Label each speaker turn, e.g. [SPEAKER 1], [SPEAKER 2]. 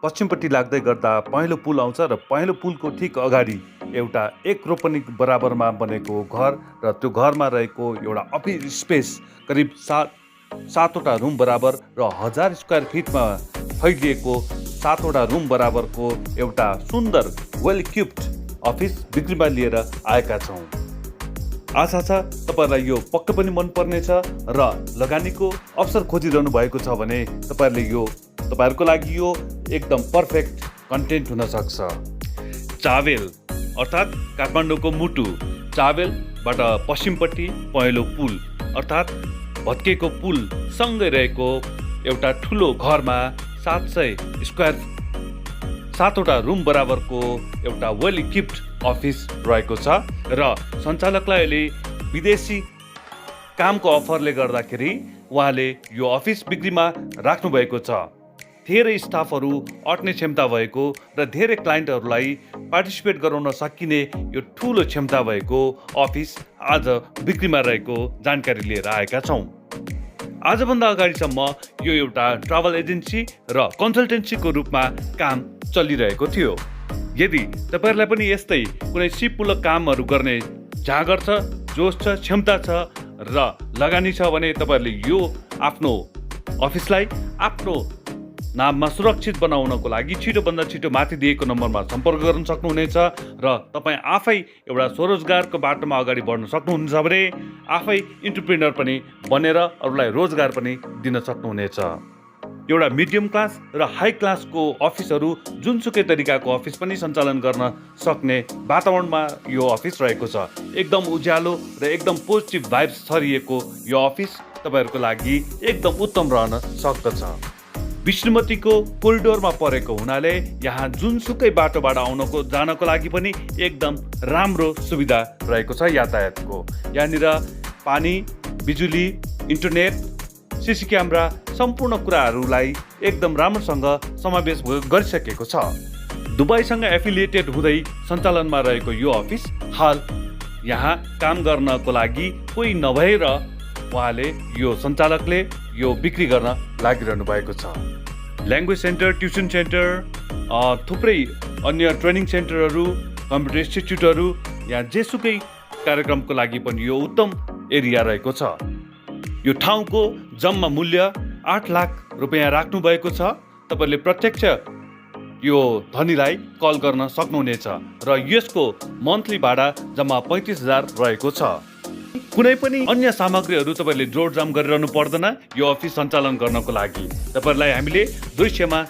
[SPEAKER 1] पश्चिमपट्टि लाग्दै गर्दा पहेँलो पुल आउँछ र पहेँलो पुलको ठिक अगाडि एउटा 1 रोपनी बराबरमा बनेको घर र त्यो घरमा रहेको एउटा अफिस स्पेस करिब 7वटा रुम बराबर र 1000 स्क्वायर फिटमा फैलिएको 7वटा रुम बराबरको एउटा सुन्दर वेल इक्विप्ड अफिस बिक्रीमा लिएर आएका छौँ। आशा छ तपाईँहरूलाई यो पक्कै पनि मनपर्नेछ र लगानीको अवसर खोजिरहनु भएको छ भने तपाईँहरूको लागि यो एकदम पर्फेक्ट कन्टेन्ट हुन सक्छ। चावेल अर्थात् काठमाडौँको मुटु चावेलबाट पश्चिमपट्टि पहेँलो पुल अर्थात् भत्केको पुल सँगै रहेको एउटा ठुलो घरमा 7वटा रुम बराबरको एउटा वेल इक्विप्ड अफिस रहेको छ र सञ्चालकलाई अहिले विदेशी कामको अफरले गर्दाखेरि उहाँले यो अफिस बिक्रीमा राख्नुभएको छ। धेरै स्टाफहरू अट्ने क्षमता भएको र धेरै क्लाइन्टहरूलाई पार्टिसिपेट गराउन सकिने यो ठुलो क्षमता भएको अफिस आज बिक्रीमा रहेको जानकारी लिएर आएका छौँ। आजभन्दा अगाडिसम्म यो एउटा ट्राभल एजेन्सी र कन्सल्टेन्सीको रूपमा काम चलिरहेको थियो। यदि तपाईँहरूलाई पनि यस्तै कुनै सिपमूलक कामहरू गर्ने जाँगर छ, जोस छ, क्षमता छ र लगानी छ भने तपाईँहरूले यो आफ्नो अफिसलाई आफ्नो नाममा सुरक्षित बनाउनको लागि छिटोभन्दा छिटो माथि दिएको नम्बरमा सम्पर्क गर्न सक्नुहुनेछ र तपाईँ आफै एउटा स्वरोजगारको बाटोमा अगाडि बढ्न सक्नुहुन्छ भने आफै एन्टरप्रेन्योर पनि बनेर अरूलाई रोजगार पनि दिन सक्नुहुनेछ। एउटा मिडियम क्लास र हाई क्लासको अफिसहरू जुनसुकै तरिकाको अफिस पनि सञ्चालन गर्न सक्ने वातावरणमा यो अफिस रहेको छ। एकदम उज्यालो र एकदम पोजिटिभ भाइब्स छरिएको यो अफिस तपाईँहरूको लागि एकदम उत्तम रहन सक्दछ। विष्णुमतीको कोरिडोरमा परेको हुनाले यहाँ जुनसुकै बाटोबाट जानको लागि पनि एकदम राम्रो सुविधा रहेको छ यातायातको। यहाँनिर पानी, बिजुली, इन्टरनेट, सिसी क्यामेरा सम्पूर्ण कुराहरूलाई एकदम राम्रोसँग समावेश गरिसकेको छ। दुबईसँग एफिलिएटेड हुँदै सञ्चालनमा रहेको यो अफिस हाल यहाँ काम गर्नको लागि कोही नभएर उहाँले यो सञ्चालकले यो बिक्री गर्न लागिरहनु भएको छ। ल्याङ्ग्वेज सेन्टर, ट्युसन सेन्टर, थुप्रै अन्य ट्रेनिङ सेन्टरहरू, कम्प्युटर इन्स्टिट्युटहरू, यहाँ जेसुकै कार्यक्रमको लागि पनि यो उत्तम एरिया रहेको छ। यो ठाउँको जम्मा मूल्य 8 लाख रुपियाँ राख्नु भएको छ। तपाईँले प्रत्यक्ष यो धनीलाई कल गर्न सक्नुहुनेछ र यसको मन्थली भाडा जम्मा 35,000 रहेको छ। कुनै पनि अन्य सामग्रीहरू तपाईँले जोडजाम गरिरहनु पर्दैन यो अफिस सञ्चालन गर्नको लागि। तपाईँहरूलाई हामीले दृश्यमा